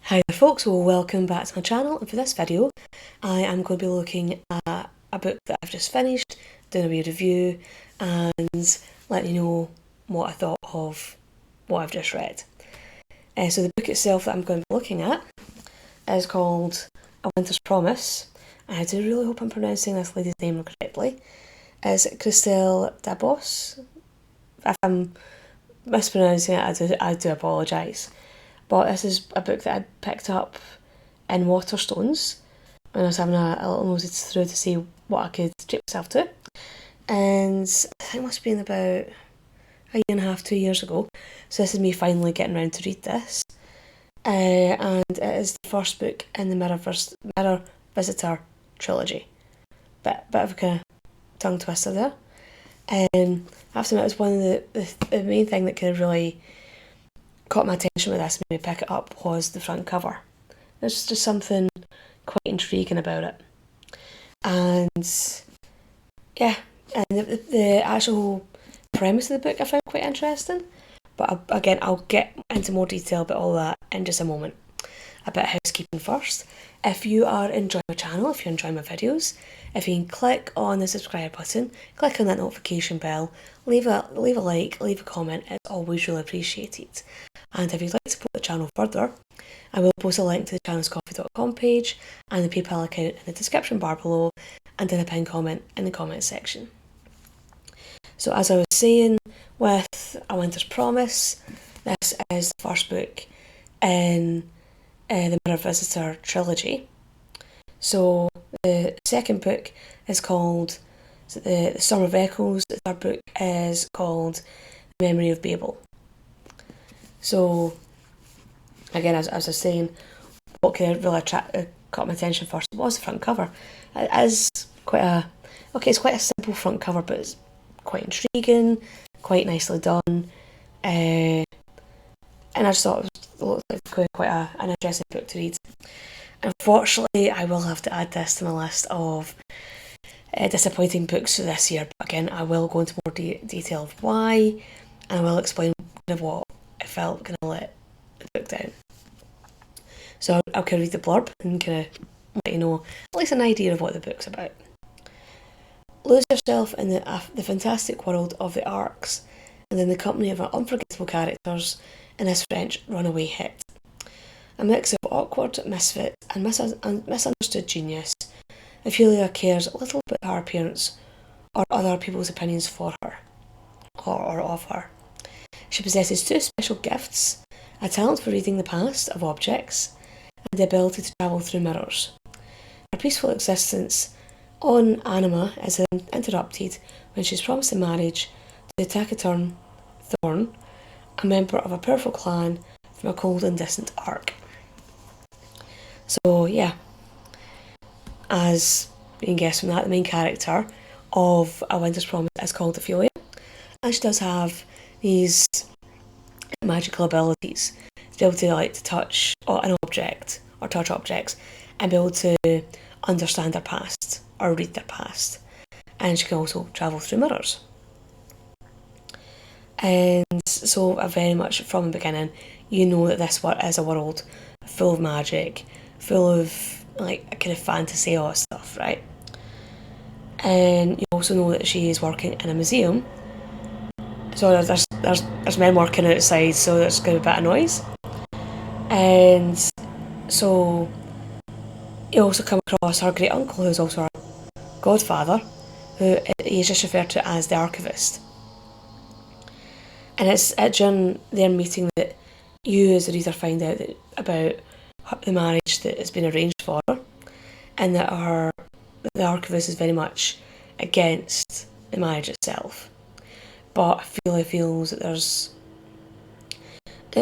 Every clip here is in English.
Hi there folks, well welcome back to my channel, and for this video I am going to be looking at a book that I've just finished, doing a wee review and letting you know what I thought of what I've just read. So the book itself that I'm going to be looking at is called A Winter's Promise. I do really hope I'm pronouncing this lady's name correctly. It's Christelle Dabos. If I'm mispronouncing it, I do apologise. But this is a book that I picked up in Waterstones when I was having a little nosy through to see what I could treat myself to. And I think it must have been about a year and a half, 2 years ago. So this is me finally getting around to read this. And it is the first book in the Mirror Visitor trilogy. Bit of a kind of tongue twister there. I have to admit, it was one of the main thing that kind of really caught my attention with this, made me pick it up, was the front cover. There's just something quite intriguing about it. And yeah, and the actual premise of the book I found quite interesting. But again, I'll get into more detail about all that in just a moment. A bit of housekeeping first. If you are enjoying my channel, if you're enjoying my videos, if you can click on the subscribe button, click on that notification bell, leave a like, leave a comment, it's always really appreciated. And if you'd like to support the channel further, I will post a link to the channelscoffee.com page and the PayPal account in the description bar below and in a pinned comment in the comments section. So as I was saying, with A Winter's Promise, this is the first book in the Mirror Visitor trilogy. So the second book is called the Summer of Echoes. The third book is called The Memory of Babel. So again, as I was saying, what kind of really caught my attention first was the front cover. It is it's quite a simple front cover, but it's quite intriguing, quite nicely done, and I just thought it looked like quite an interesting book to read. Unfortunately, I will have to add this to my list of disappointing books for this year, but again, I will go into more detail of why, and I will explain kind of what I felt kind of let the book down. So I'll kind of read the blurb and kind of let you know at least an idea of what the book's about. Lose yourself in the fantastic world of the arcs and in the company of unforgettable characters in this French runaway hit. A mix of awkward misfit and misunderstood genius, Ophelia cares little about her appearance or other people's opinions for her, or of her. She possesses two special gifts, a talent for reading the past of objects and the ability to travel through mirrors. Her peaceful existence on Anima is interrupted when she is promised in marriage to the taciturn Thorn, a member of a powerful clan from a cold and distant arc. So yeah, as you can guess from that, the main character of A Winter's Promise is called Ophelia, and she does have these magical abilities to be able to touch an object or touch objects and be able to understand their past or read their past, and she can also travel through mirrors. And so very much from the beginning you know that this is a world full of magic, full of a kind of fantasy all that stuff, right? And you also know that she is working in a museum, so there's men working outside, so there's going to be a bit of noise. And so you also come across her great uncle, who's also her godfather, who is just referred to as the archivist. And it's during their meeting that you as the reader find out about the marriage that has been arranged for her, and that the archivist is very much against the marriage itself. But Ophelia feels that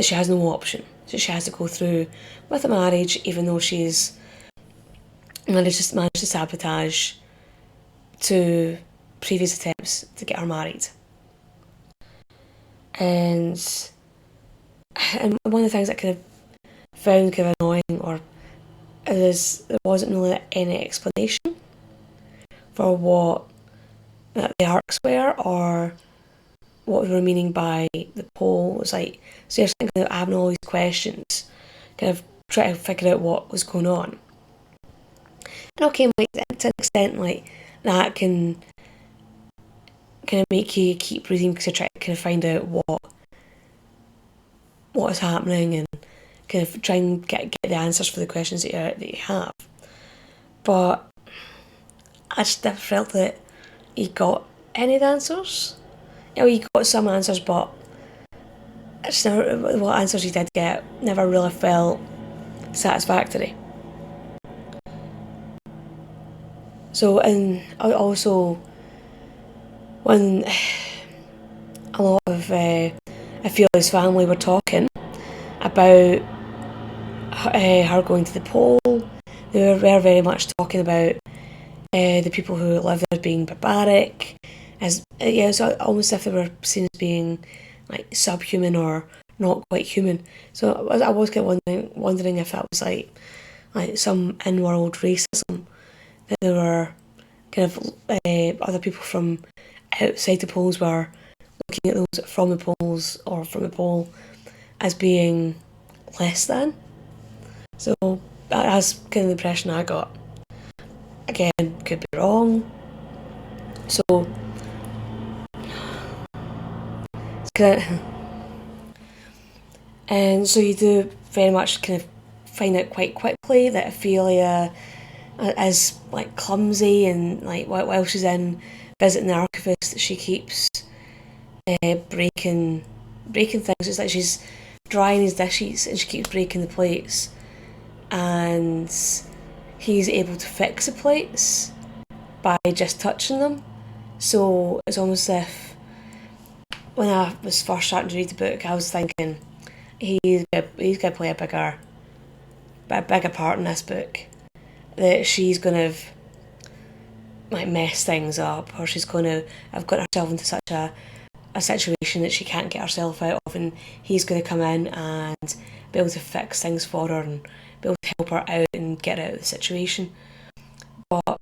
she has no option. So she has to go through with the marriage, even though she's managed to sabotage two previous attempts to get her married. And one of the things that kind of found kind of annoying is there wasn't really any explanation for what the arcs were or what we were meaning by the poll. It was like, so you're thinking of having all these questions kind of try to figure out what was going on. And okay, like to an extent, like that can kind of make you keep reading because you're trying to kind of find out what is happening and kind of try and get the answers for the questions that you have. But I just never felt that he got any of the answers. You know, he got some answers, but I just never, what answers he did get never really felt satisfactory. So, and also, when a lot of I feel his family were talking about her going to the pole, they were very much talking about the people who live there being barbaric, as yeah, it's almost as if they were seen as being like subhuman or not quite human. So I was kind of wondering if that was like some in-world racism, that there were kind of other people from outside the poles were looking at those from the poles or from the pole as being less than. So that's kind of the impression I got. Again, could be wrong. So it's kind of, and so you do very much kind of find out quite quickly that Ophelia is like clumsy, and like while she's in visiting the archivist, she keeps breaking things. It's like she's drying his dishes and she keeps breaking the plates, and he's able to fix the plates by just touching them. So it's almost as if when I was first starting to read the book, I was thinking he's gonna play a bigger part in this book. That she's gonna like mess things up, or she's gonna have got herself into such a situation that she can't get herself out of, and he's gonna come in and be able to fix things for her and be able to help her out and get out of the situation. But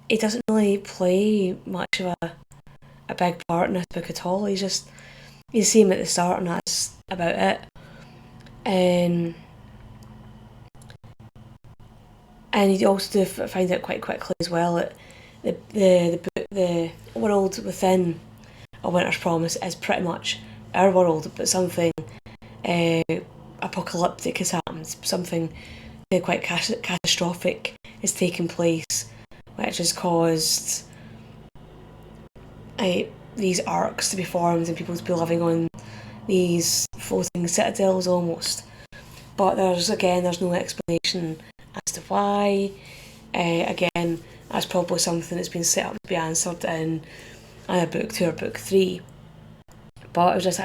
he doesn't really play much of a big part in this book at all. You see him at the start and that's about it. And you also do find out quite quickly as well that the world within A Winter's Promise is pretty much our world, but something uh, apocalyptic has happened. Something quite catastrophic is taking place, which has caused these arcs to be formed and people to be living on these floating citadels almost. But there's no explanation as to why. Again, that's probably something that's been set up to be answered in either book 2 or book 3. But it was just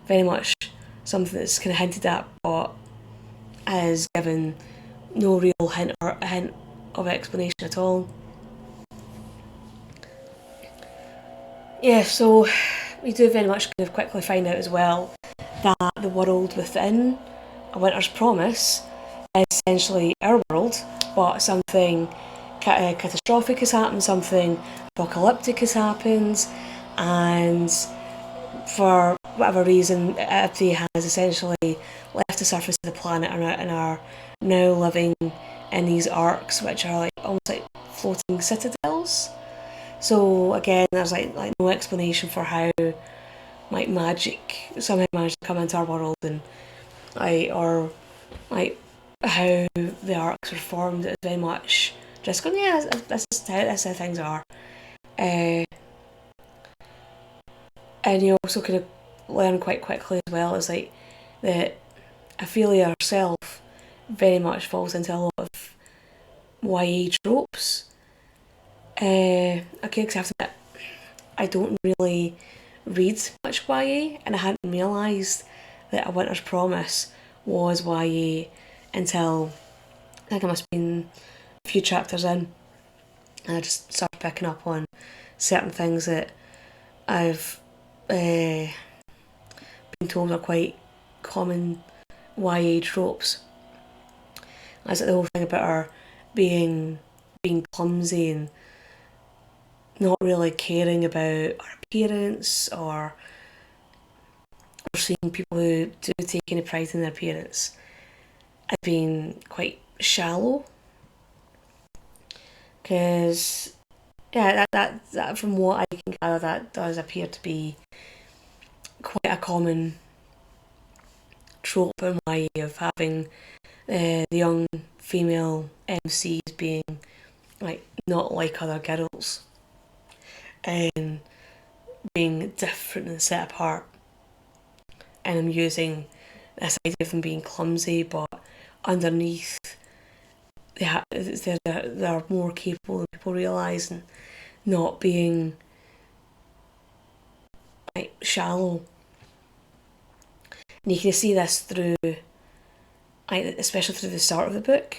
very much something that's kind of hinted at, but is given no real hint of explanation at all. Yeah, so we do very much kind of quickly find out as well that the world within A Winter's Promise is essentially our world, but something catastrophic has happened, something apocalyptic has happened, and for whatever reason, they has essentially left the surface of the planet and are now living in these arcs, which are like almost like floating citadels. So again, there's like no explanation for how like magic somehow managed to come into our world, and or like how the arcs were formed. It's very much just going, yeah, that's how things are. Uh, and you also kind of learn quite quickly as well, it's like that Ophelia herself very much falls into a lot of YA tropes. Okay, because I have to admit, I don't really read much YA, and I hadn't realised that A Winter's Promise was YA until I think I must have been a few chapters in, and I just started picking up on certain things that I've been told are quite common YA tropes. As like the whole thing about her being clumsy and not really caring about her appearance, or seeing people who do take any pride in their appearance as being quite shallow. Because, yeah, that from what I can gather, that does appear to be quite a common trope in YA of having the young female MCs being like not like other girls and being different and set apart. And I'm using this idea of them being clumsy, but underneath they're more capable than people realise, and not being like shallow. And you can see this through, like, especially through the start of the book,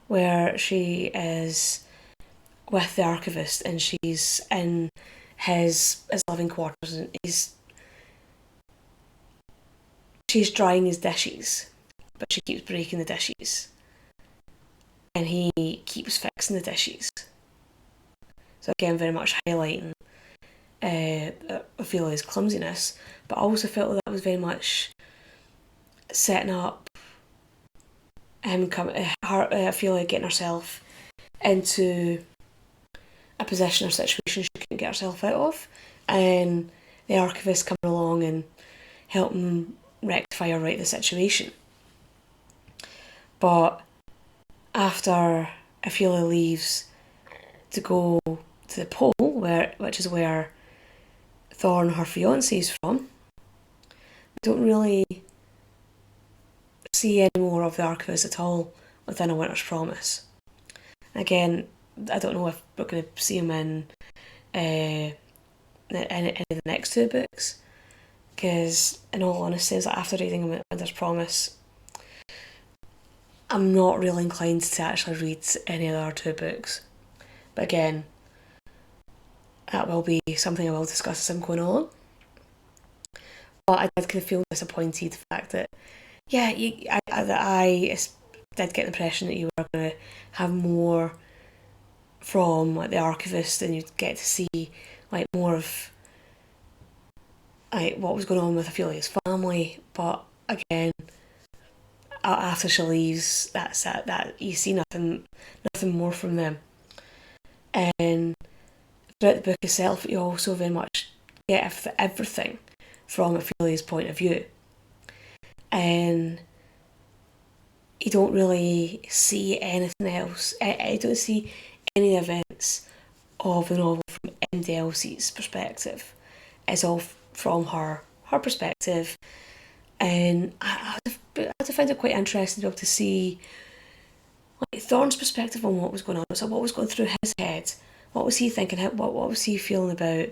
where she is with the archivist and she's in his living quarters, and she's drying his dishes, but she keeps breaking the dishes, and he keeps fixing the dishes. So again, very much highlighting Ophelia's clumsiness, but I also felt that was very much setting up Ophelia getting herself into a position or situation she couldn't get herself out of, and the archivist coming along and helping rectify or right the situation. But after Ophelia leaves to go to the pole, which is where Thorn, her fiancé, is from, we don't really see any more of the archivist at all within A Winter's Promise. Again, I don't know if we're going to see him in any of the next two books, because in all honesty, after reading A Winter's Promise, I'm not really inclined to actually read any of the other two books. But again, that will be something I will discuss as I'm going on. But I did kind of feel disappointed the fact that, yeah, I did get the impression that you were going to have more from like the archivist, and you'd get to see like more of like what was going on with Ophelia's family. But again, after she leaves, that's it. That you see nothing more from them. And throughout the book itself, you also very much get everything from Ophelia's point of view, and you don't really see anything else. I don't see any events of the novel from anybody else's perspective. It's all from her perspective, and I find it quite interesting to be able to see like Thorne's perspective on what was going on. So what was going through his head? What was he thinking? What was he feeling about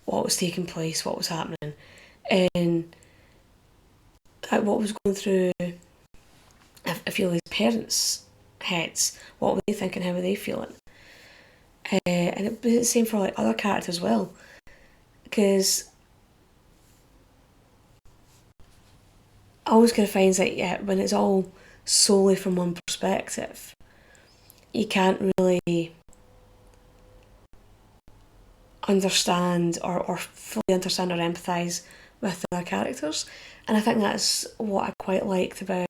what was taking place? What was happening? And what was going through I feel his parents' heads? What were they thinking? How were they feeling? And it was the same for like other characters as well, because I always kind of find that when it's all solely from one perspective, you can't really understand or fully understand or empathise with the other characters. And I think that's what I quite liked about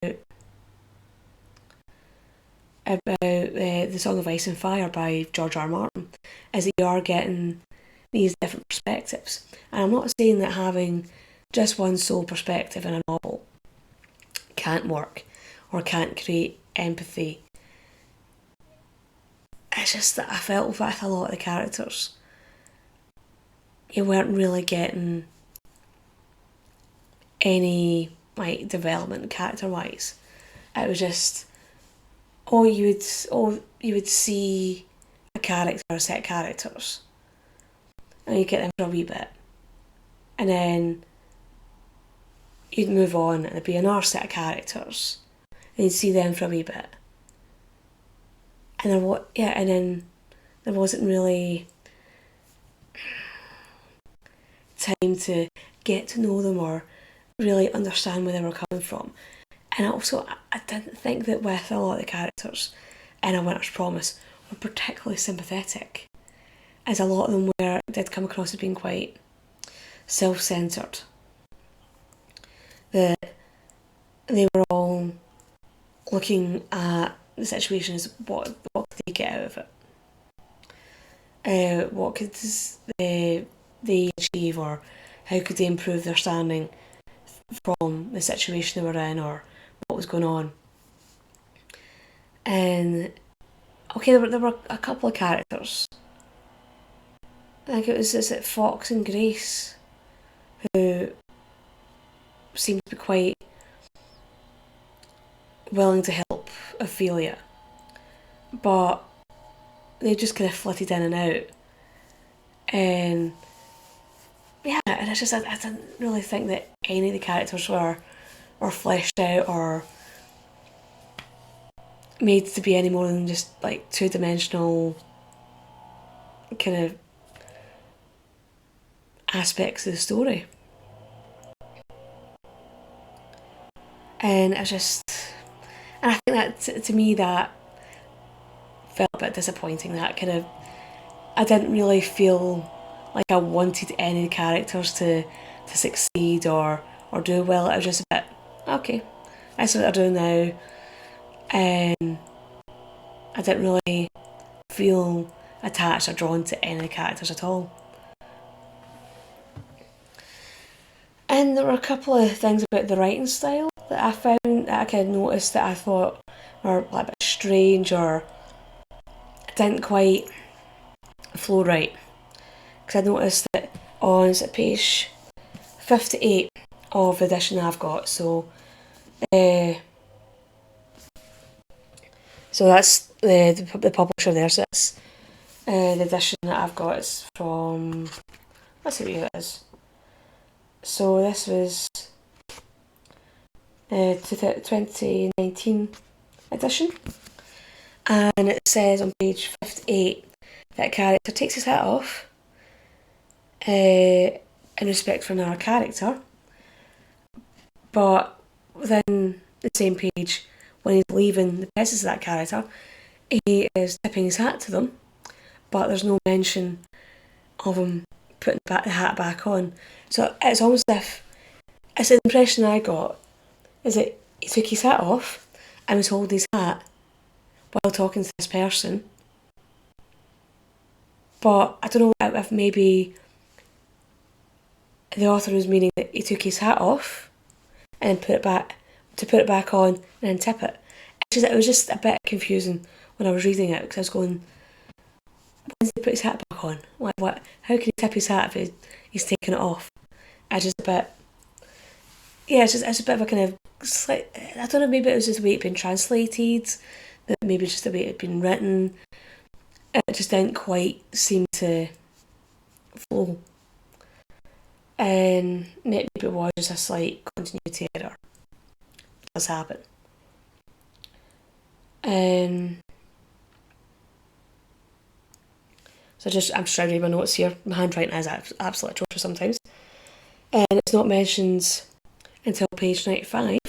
the Song of Ice and Fire by George R. R. Martin, is that you are getting these different perspectives. And I'm not saying that having just one sole perspective in a novel can't work or can't create empathy. It's just that I felt with a lot of the characters, you weren't really getting any like development character wise. It was just you would see a character or a set of characters, and you'd get them for a wee bit, and then you'd move on and there'd be another set of characters, and you'd see them for a wee bit, and then there wasn't really time to get to know them or really understand where they were coming from. And also, I didn't think that with a lot of the characters in A Winter's Promise were particularly sympathetic, as a lot of them did come across as being quite self-centred. they were all looking at the situation as what could they get out of it? What could they achieve, or how could they improve their standing from the situation they were in, or what was going on? And okay, there were a couple of characters. I think is it Fox and Grace, who seemed to be quite willing to help Ophelia, but they just kind of flitted in and out. And yeah, and it's just I didn't really think that any of the characters were fleshed out or made to be any more than just like two-dimensional kind of aspects of the story. And it's just, and I think that to me that felt a bit disappointing. That kind of, I didn't really feel like I wanted any of the characters to succeed or do well. It was just a bit, okay, that's what they're doing now. And I didn't really feel attached or drawn to any of the characters at all. And there were a couple of things about the writing style that I found that I kind of noticed that I thought were like a bit strange or didn't quite flow right. Because I noticed that on page 58 of the edition I've got, so that's the publisher there, so that's the edition that I've got is from, let's see what it is. So this was 2019 edition, and it says on page 58 that a character takes his hat off in respect for another character, but within the same page, when he's leaving the presence of that character, he is tipping his hat to them, but there's no mention of him putting the hat back on. So it's almost as if, it's the impression I got, is that he took his hat off and was holding his hat while talking to this person. But I don't know if maybe the author was meaning that he took his hat off and put it back on and then tip it. It was just a bit confusing when I was reading it, because I was going, when did he put his hat back on? What? How can he tip his hat if he's taken it off? It's just a bit, yeah, it's a bit of a kind of slight, I don't know, maybe it was just the way it'd been translated, that maybe just the way it'd been written. It just didn't quite seem to flow. And maybe it was just a slight continuity error. It does happen. So I'm just trying to read my notes here. My handwriting is absolutely atrocious sometimes. And it's not mentioned until page 95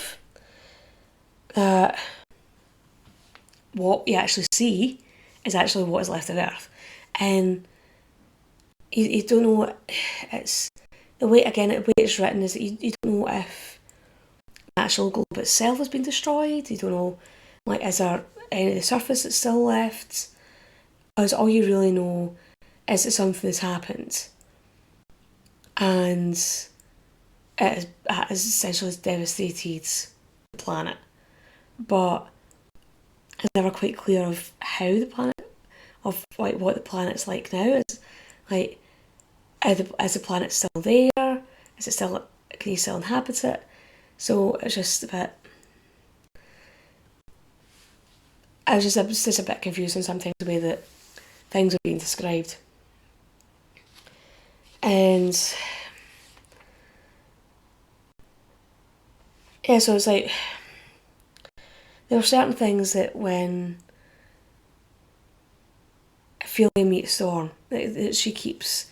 that what you actually see is actually what is left of Earth. And you don't know, it's the way it's written is that you don't know if the actual globe itself has been destroyed. You don't know, like, is there any of the surface that's still left? Because all you really know is that something has happened, and it has essentially devastated the planet. But it's never quite clear of how the planet, of like what the planet's like now. Is like, is the planet still there? Is it still? Can you still inhabit it? So it's just a bit. I was just a bit confusing sometimes the way that things are being described. And yeah, so it's like there were certain things that when Ophelia meets Storm, that it keeps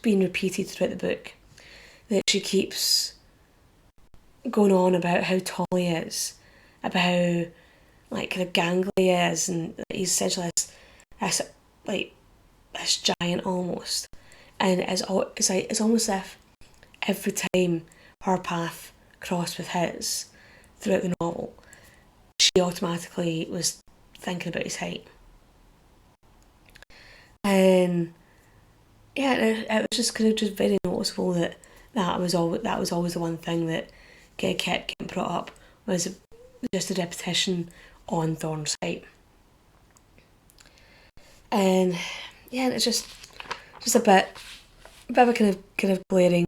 being repeated throughout the book. That she keeps going on about how tall he is, about how like kind of gangly he is, and he's essentially this giant almost. And it's almost as if every time her path crossed with his, throughout the novel, she automatically was thinking about his height. And yeah, it was just kind of just very noticeable that that was always the one thing that kept getting brought up, was just a repetition on Thorne's height. And yeah, it's just a bit of a kind of glaring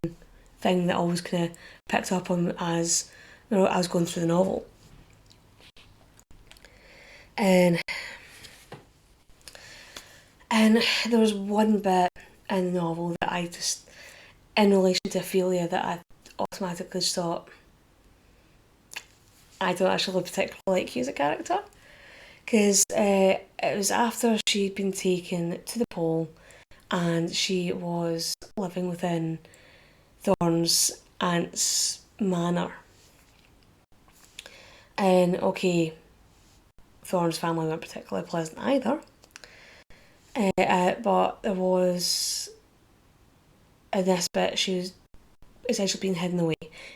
thing that I always kind of picked up on as I was going through the novel. And there was one bit in the novel that I just, in relation to Ophelia, that I automatically just thought, I don't actually particularly like you as a character. Because it was after she'd been taken to the pole and she was living within Thorne's aunt's manor. And okay, Thorne's family weren't particularly pleasant either. But there was, in this bit, she was essentially being hidden away.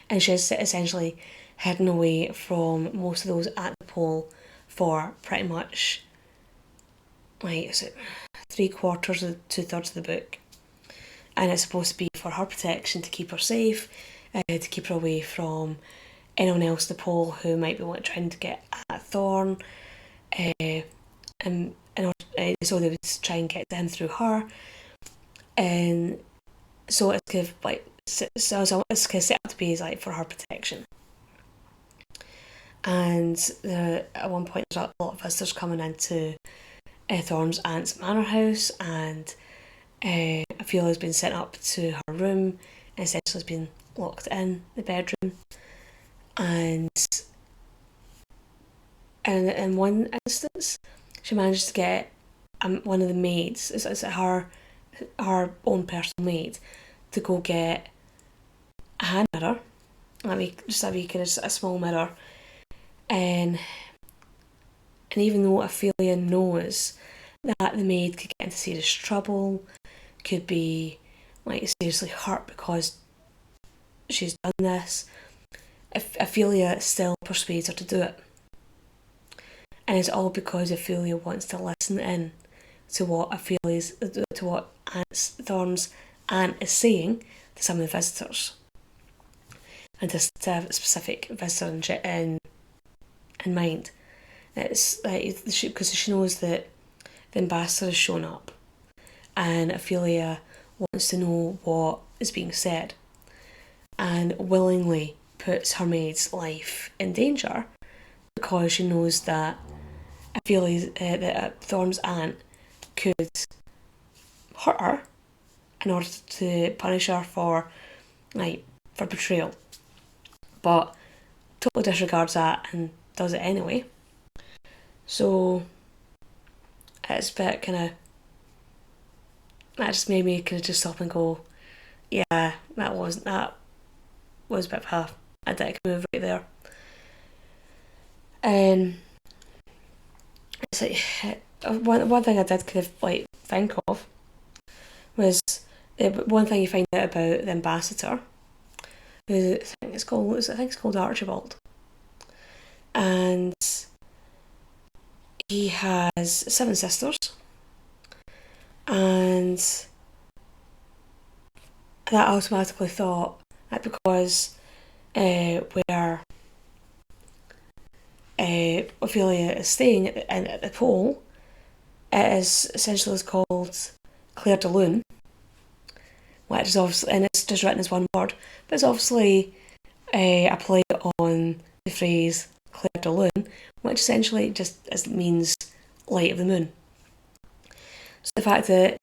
And she was essentially hidden away from most of those at the pole for pretty much, like, is it 3/4 or 2/3 of the book. And it's supposed to be for her protection, to keep her safe, to keep her away from anyone else at the pole who might be trying to get at Thorne. And so they would try and get to him through her. And so it's kind of like, it's kind of set up to be like for her protection. And at one point there's a lot of visitors coming into Thorne's aunt's manor house, and Ophelia's been sent up to her room and essentially has been locked in the bedroom. And in one instance, she managed to get one of the maids, it's her own personal maid, to go get a hand mirror, just a wee kind of a small mirror, and even though Ophelia knows that the maid could get into serious trouble, could be like seriously hurt because she's done this, Ophelia still persuades her to do it. And it's all because Ophelia wants to listen in to what Thorne's aunt is saying to some of the visitors, and to have a specific visitor in mind. It's like, because she knows that the ambassador has shown up, and Ophelia wants to know what is being said, and willingly puts her maid's life in danger because she knows that that Thorne's aunt could hurt her in order to punish her for betrayal, but totally disregards that and does it anyway. So it's a bit kind of, that just made me kind of just stop and go, yeah, that was a bit of a dick move right there. And it's like, one thing I did kind of like think of was one thing you find out about the ambassador, who I think it's called Archibald, and he has 7 sisters, and that automatically thought that because where Ophelia is staying at the pole, it is essentially called Claire de Lune, which is obviously, and it's just written as one word, but it's obviously a play on the phrase Claire de Lune, which essentially just means light of the moon. So the fact that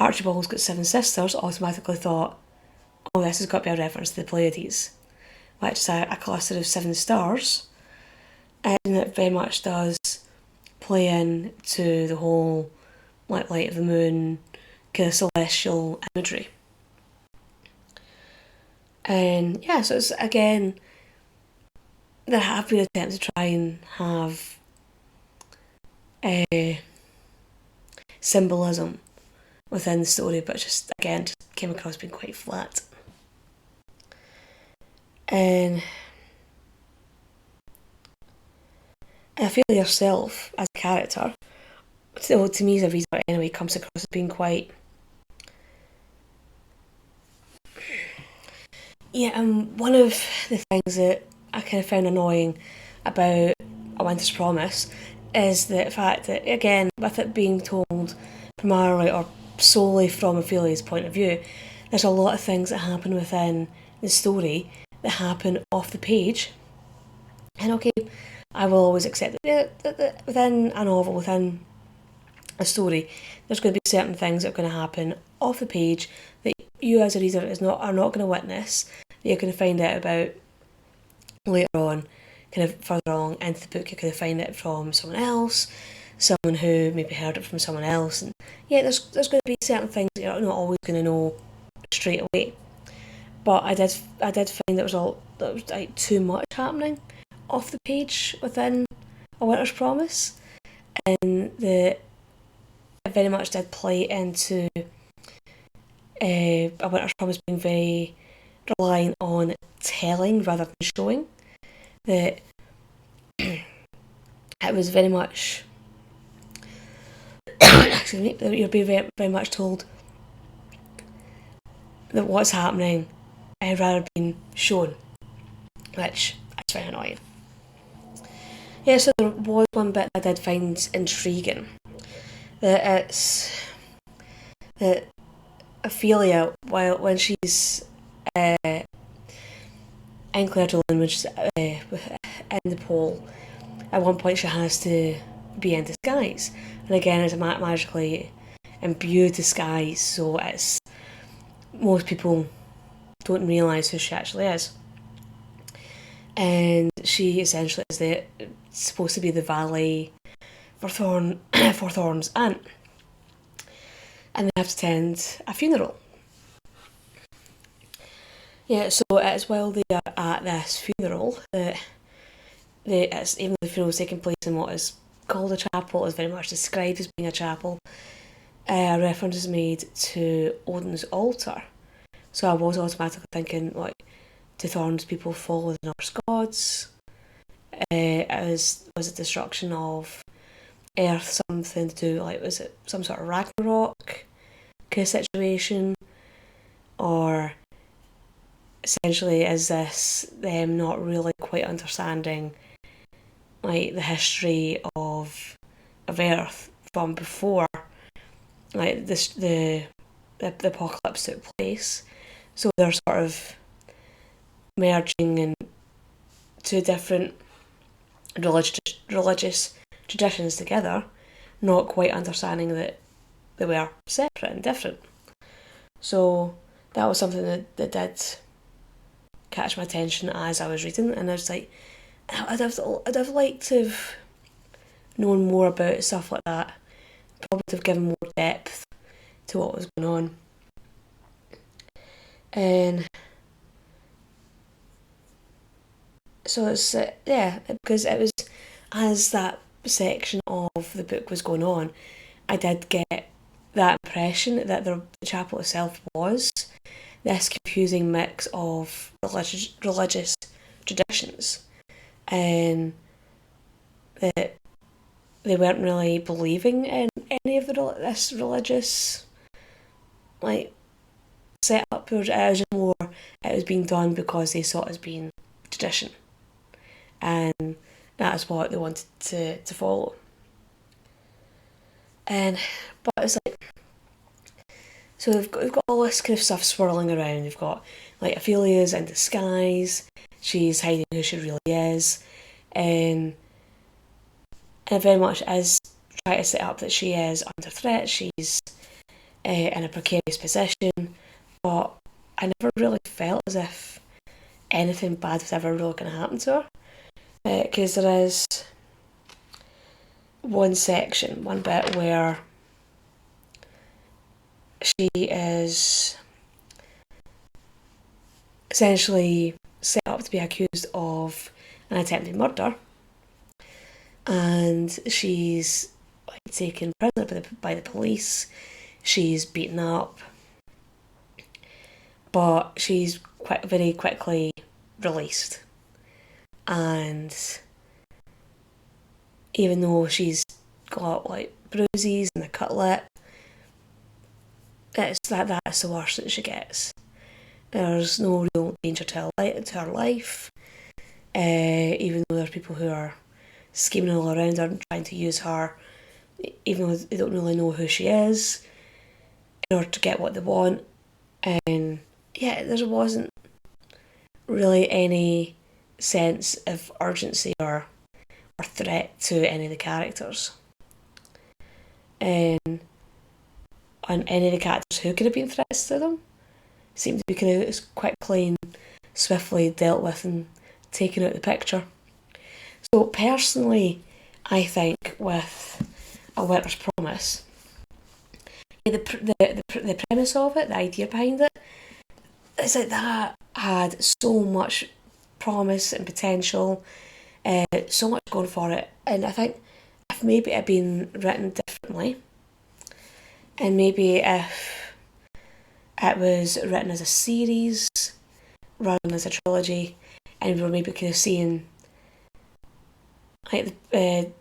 Archibald's got 7 sisters automatically thought, oh, this has got to be a reference to the Pleiades, which is a cluster of 7 stars, and it very much does play in to the whole light of the moon kind of celestial imagery. And yeah, so it's, again, there have been attempts to try and have symbolism within the story, but just came across being quite flat. And And Ophelia herself, as a character, to me as a reader anyway, comes across as being quite... Yeah, one of the things that I kind of found annoying about A Winter's Promise is the fact that, again, with it being told primarily or solely from Ophelia's point of view, there's a lot of things that happen within the story that happen off the page. And okay, I will always accept that within a novel, within a story, there's going to be certain things that are going to happen off the page that you as a reader are not going to witness, that you're going to find out about later on, kind of further along into the book. You're going to find it from someone else, someone who maybe heard it from someone else, and yeah, there's going to be certain things that you're not always going to know straight away. But I did find there was like too much happening off the page within A Winter's Promise, and it very much did play into A Winter's Promise being very reliant on telling rather than showing. That it was very much excuse me, that you're being very much told that what's happening rather than being shown, which is very annoying. Yeah, so there was one bit I did find intriguing, that it's that Ophelia, when she's in Claire de Lune, which is in the Pole, at one point she has to be in disguise, and again it's a magically imbued disguise, so it's most people don't realise who she actually is. And she essentially is supposed to be the valet for Thorne's aunt, and they have to attend a funeral. Yeah, so it's while they are at this funeral that even though the funeral is taking place in what is called a chapel, is very much described as being a chapel, a reference is made to Odin's altar. So I was automatically thinking, like, do Thorne's people follow the Norse gods? Was it destruction of Earth something to do, like, was it some sort of Ragnarok kind of situation? Or essentially is this them not really quite understanding, like, the history of Earth from before, like, the apocalypse took place? So they're sort of merging in two different religious traditions together, not quite understanding that they were separate and different. So that was something that did catch my attention as I was reading, and I was like, I'd have liked to have known more about stuff like that, probably to have given more depth to what was going on. And so it's, because it was, as that section of the book was going on, I did get that impression that the chapel itself was this confusing mix of religious traditions, and that they weren't really believing in any of this religious, like, setup. It was just more, it was being done because they saw it as being tradition, and that is what they wanted to follow. But it's like, so we've got all this kind of stuff swirling around. We've got, like, Ophelia's in disguise, she's hiding who she really is, and it very much is trying to set up that she is under threat, she's in a precarious position, but I never really felt as if anything bad was ever really going to happen to her, because there is one bit where she is essentially set up to be accused of an attempted murder, and she's, like, taken prisoner by the police. She's beaten up, but she's very quickly released, and even though she's got like bruises and a cut lip, that's the worst that she gets. There's no real danger to her life, even though there's people who are scheming all around her and trying to use her, even though they don't really know who she is, in order to get what they want. And yeah, there wasn't really any sense of urgency or threat to any of the characters. And any of the characters who could have been threats to them seemed to be kind of quickly and swiftly dealt with and taken out of the picture. So personally, I think with A Winter's Promise, the premise of it, the idea behind it, it's like that had so much promise and potential, so much going for it. And I think if maybe it had been written differently, and maybe if it was written as a series rather than as a trilogy, and we were maybe kind of seeing like the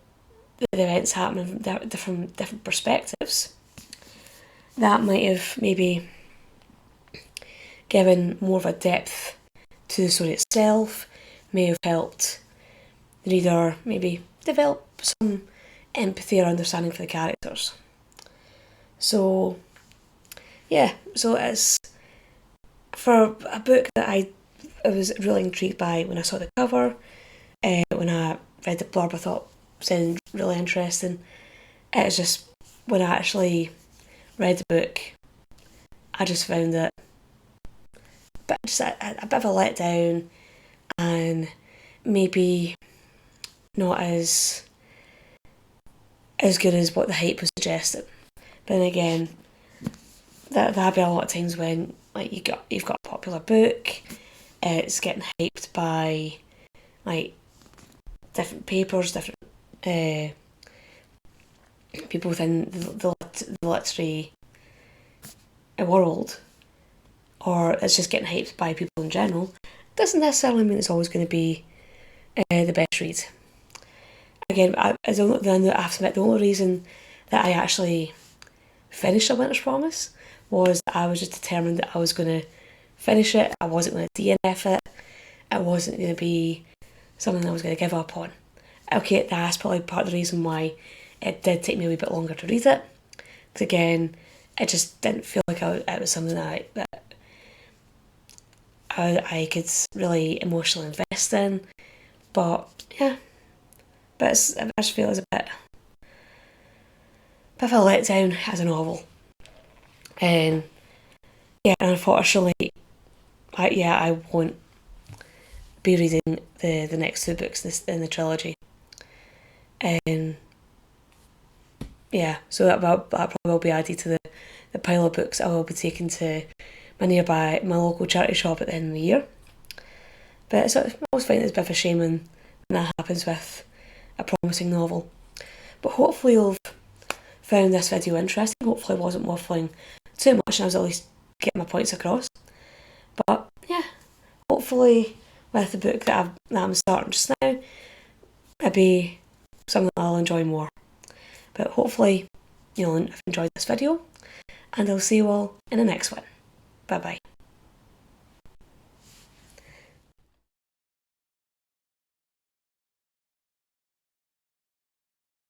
events happening from different perspectives, that might have maybe given more of a depth to the story itself, may have helped the reader maybe develop some empathy or understanding for the characters. So yeah, so it's for a book that I was really intrigued by when I saw the cover. When I read the blurb, I thought it sounded really interesting. It was just when I actually read the book, I just found it just a bit of a letdown, and maybe not as good as what the hype was suggesting. But then again, that'd be a lot of times when like you've got a popular book, it's getting hyped by like different papers, different people within the literary world, or it's just getting hyped by people in general, doesn't necessarily mean it's always going to be the best read. Again, I have to admit, the only reason that I actually finished A Winter's Promise was that I was just determined that I was going to finish it. I wasn't going to DNF it. It wasn't going to be something I was going to give up on. Okay, that's probably part of the reason why it did take me a wee bit longer to read it. Because again, it just didn't feel like it was something that I could really emotionally invest in. But yeah, I just feel it's a bit of a letdown as a novel. And yeah, and unfortunately, I won't be reading the next two books in the trilogy. And yeah, so that probably will be added to the pile of books I will be taking to my local charity shop at the end of the year. But I always find it's a bit of a shame when that happens with a promising novel. But hopefully you've found this video interesting. Hopefully I wasn't waffling too much and I was at least getting my points across. But yeah, hopefully with the book that I'm starting just now, it'll be something that I'll enjoy more. But hopefully you'll have enjoyed this video, and I'll see you all in the next one. Bye bye.